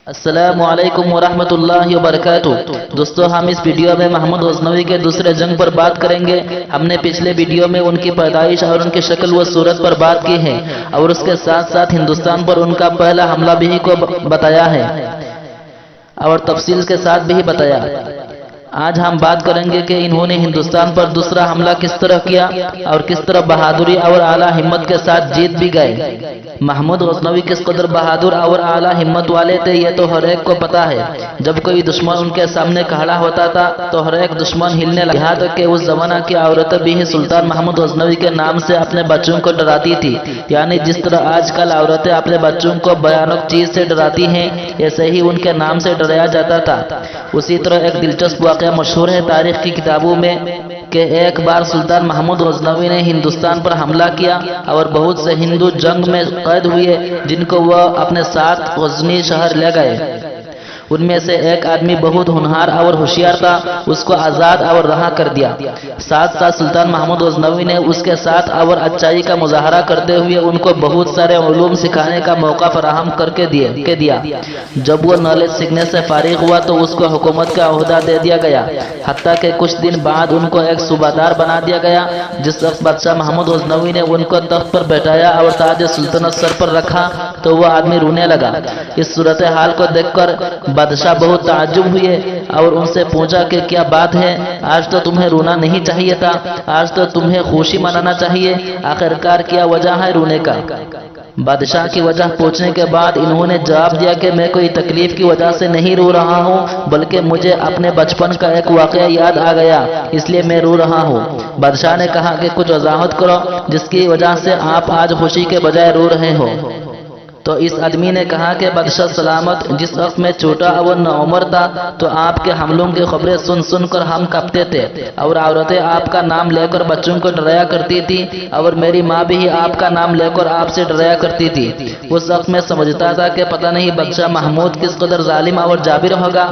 السلام علیکم ورحمۃ اللہ وبرکاتہ۔ دوستو، ہم اس ویڈیو میں محمود غزنوی کے دوسرے جنگ پر بات کریں گے۔ ہم نے پچھلے ویڈیو میں ان کی پیدائش اور ان کی شکل و صورت پر بات کی ہے اور اس کے ساتھ ساتھ ہندوستان پر ان کا پہلا حملہ بھی کو بتایا ہے اور تفصیل کے ساتھ بھی بتایا۔ آج ہم بات کریں گے کہ انہوں نے ہندوستان پر دوسرا حملہ کس طرح کیا اور کس طرح بہادری اور اعلیٰ ہمت کے ساتھ جیت بھی گئے۔ محمود غزنوی کس قدر بہادر اور اعلیٰ ہمت والے تھے یہ تو ہر ایک کو پتا ہے۔ جب کوئی دشمن ان کے سامنے کھڑا ہوتا تھا تو ہر ایک دشمن ہلنے لگا، یہاں تک کہ اس زمانہ کی عورتیں بھی سلطان محمود غزنوی کے نام سے اپنے بچوں کو ڈراتی تھی۔ یعنی جس طرح آج کل عورتیں اپنے بچوں کو بھیانک چیز سے ڈراتی ہیں، ایسے ہی ان کے نام سے ڈرایا جاتا تھا۔ اسی طرح ایک دلچسپ واقعہ مشہور ہے تاریخ کی کتابوں میں کہ ایک بار سلطان محمود غزنوی نے ہندوستان پر حملہ کیا اور بہت سے ہندو جنگ میں قید ہوئے جن کو وہ اپنے ساتھ غزنی شہر لے گئے۔ ان میں سے ایک آدمی بہت ہونہار اور ہوشیار تھا، اس کو آزاد اور رہا کر دیا۔ ساتھ ساتھ سلطان محمود غزنوی نے اس کے ساتھ اور اچائی کا مظاہرہ کرتے ہوئے ان کو بہت سارے علوم سکھانے کا موقع فراہم کر کے دیا۔ جب وہ نالج سیکھنے سے فارغ ہوا تو اس کو حکومت کا عہدہ دے دیا گیا، حتیٰ کہ کچھ دن بعد ان کو ایک صوبیدار بنا دیا گیا۔ جس وقت بادشاہ محمود غزنوی نے ان کو تخت پر بیٹھایا اور تاج سلطنت سر پر رکھا تو وہ آدمی رونے لگا۔ اس صورتحال کو دیکھ کر بادشاہ بہت تعجب ہوئے اور ان سے پوچھا کہ کیا بات ہے، آج تو تمہیں رونا نہیں چاہیے تھا، آج تو تمہیں خوشی منانا چاہیے، آخرکار کیا وجہ ہے رونے کا؟ بادشاہ کی وجہ پوچھنے کے بعد انہوں نے جواب دیا کہ میں کوئی تکلیف کی وجہ سے نہیں رو رہا ہوں، بلکہ مجھے اپنے بچپن کا ایک واقعہ یاد آ گیا، اس لیے میں رو رہا ہوں۔ بادشاہ نے کہا کہ کچھ وضاحت کرو جس کی وجہ سے آپ آج خوشی کے بجائے رو رہے ہو۔ تو اس آدمی نے کہا کہ بادشاہ سلامت، جس وقت میں چھوٹا اور نوعمر تھا تو آپ کے حملوں کی خبریں سن کر ہم کانپتے تھے اور عورتیں آپ کا نام لے کر بچوں کو ڈرایا کرتی تھی اور میری ماں بھی آپ کا نام لے کر آپ سے ڈرایا کرتی تھی۔ اس وقت میں سمجھتا تھا کہ پتہ نہیں بادشاہ محمود کس قدر ظالم اور جابر ہوگا،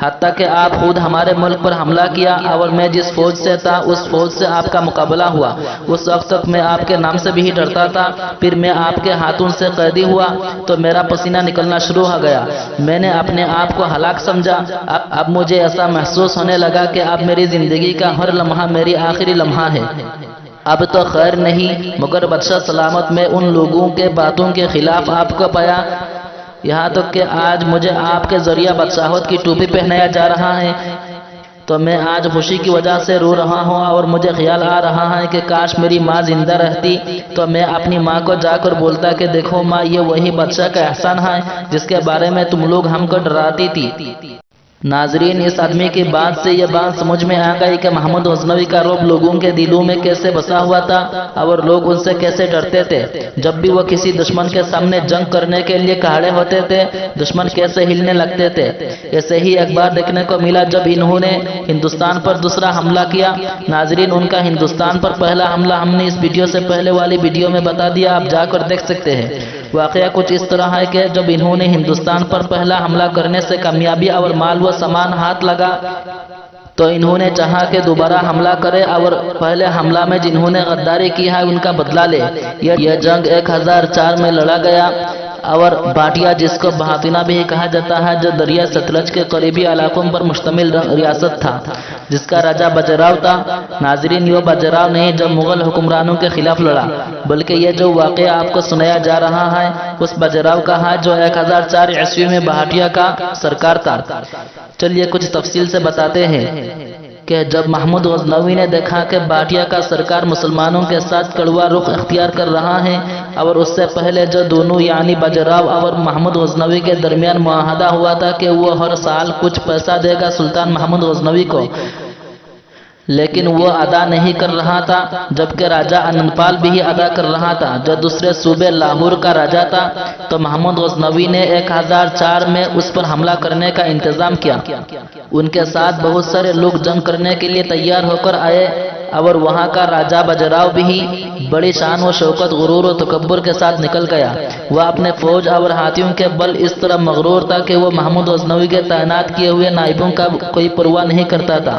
حتیٰ کہ آپ خود ہمارے ملک پر حملہ کیا اور میں جس فوج سے تھا اس فوج سے آپ کا مقابلہ ہوا۔ اس وقت تک میں آپ کے نام سے بھی ڈرتا تھا، پھر میں آپ کے ہاتھوں سے قیدی ہوا تو میرا پسینہ نکلنا شروع ہو گیا، میں نے اپنے آپ کو ہلاک سمجھا۔ اب مجھے ایسا محسوس ہونے لگا کہ اب میری زندگی کا ہر لمحہ میری آخری لمحہ ہے، اب تو خیر نہیں۔ مگر بادشاہ سلامت، میں ان لوگوں کے باتوں کے خلاف آپ کو پایا، یہاں تک کہ آج مجھے آپ کے ذریعہ بادشاہت کی ٹوپی پہنایا جا رہا ہے، تو میں آج خوشی کی وجہ سے رو رہا ہوں اور مجھے خیال آ رہا ہے کہ کاش میری ماں زندہ رہتی تو میں اپنی ماں کو جا کر بولتا کہ دیکھو ماں، یہ وہی بادشاہ کا احسان ہے جس کے بارے میں تم لوگ ہم کو ڈراتی تھی۔ ناظرین، اس آدمی کی بات سے یہ بات سمجھ میں آ گئی کہ محمود غزنوی کا رعب لوگوں کے دلوں میں کیسے بسا ہوا تھا اور لوگ ان سے کیسے ڈرتے تھے۔ جب بھی وہ کسی دشمن کے سامنے جنگ کرنے کے لیے کھڑے ہوتے تھے، دشمن کیسے ہلنے لگتے تھے۔ ایسے ہی ایک بار دیکھنے کو ملا جب انہوں نے ہندوستان پر دوسرا حملہ کیا۔ ناظرین، ان کا ہندوستان پر پہلا حملہ ہم نے اس ویڈیو سے پہلے والی ویڈیو میں بتا دیا، آپ جا کر دیکھ سکتے ہیں۔ واقعہ کچھ اس طرح ہے کہ جب انہوں نے ہندوستان پر پہلا حملہ کرنے سے کامیابی اور مال و سامان ہاتھ لگا تو انہوں نے چاہا کہ دوبارہ حملہ کرے اور پہلے حملہ میں جنہوں نے غداری کی ہے ان کا بدلہ لے۔ یہ جنگ 1004 میں لڑا گیا اور بھاٹیا، جس کو بھاتینا بھی کہا جاتا ہے، جو دریا ستلج کے قریبی علاقوں پر مشتمل ریاست تھا جس کا راجہ باجیراؤ تھا۔ ناظرین، یہ باجیراؤ نہیں جو مغل حکمرانوں کے خلاف لڑا، بلکہ یہ جو واقعہ آپ کو سنایا جا رہا ہے اس باجیراؤ کا ہے جو 1004 عیسوی میں بھاٹیا کا سرکار تھا۔ چلیے کچھ تفصیل سے بتاتے ہیں کہ جب محمود غزنوی نے دیکھا کہ بھاٹیا کا سرکار مسلمانوں کے ساتھ کڑوا رخ اختیار کر رہا ہے اور اس سے پہلے جو دونوں یعنی باجیراؤ اور محمود غزنوی کے درمیان معاہدہ ہوا تھا کہ وہ ہر سال کچھ پیسہ دے گا سلطان محمود غزنوی کو، لیکن وہ ادا نہیں کر رہا تھا، جبکہ راجہ انندپال بھی ادا کر رہا تھا جو دوسرے صوبے لاہور کا راجہ تھا۔ تو محمود غزنوی نے 1004 میں اس پر حملہ کرنے کا انتظام کیا۔ ان کے ساتھ بہت سارے لوگ جنگ کرنے کے لیے تیار ہو کر آئے اور وہاں کا راجہ باجیراؤ بھی بڑی شان و شوکت، غرور و تکبر کے ساتھ نکل گیا۔ وہ اپنے فوج اور ہاتھیوں کے بل اس طرح مغرور تھا کہ وہ محمود غزنوی کے تعینات کیے ہوئے نائبوں کا کوئی پرواہ نہیں کرتا تھا۔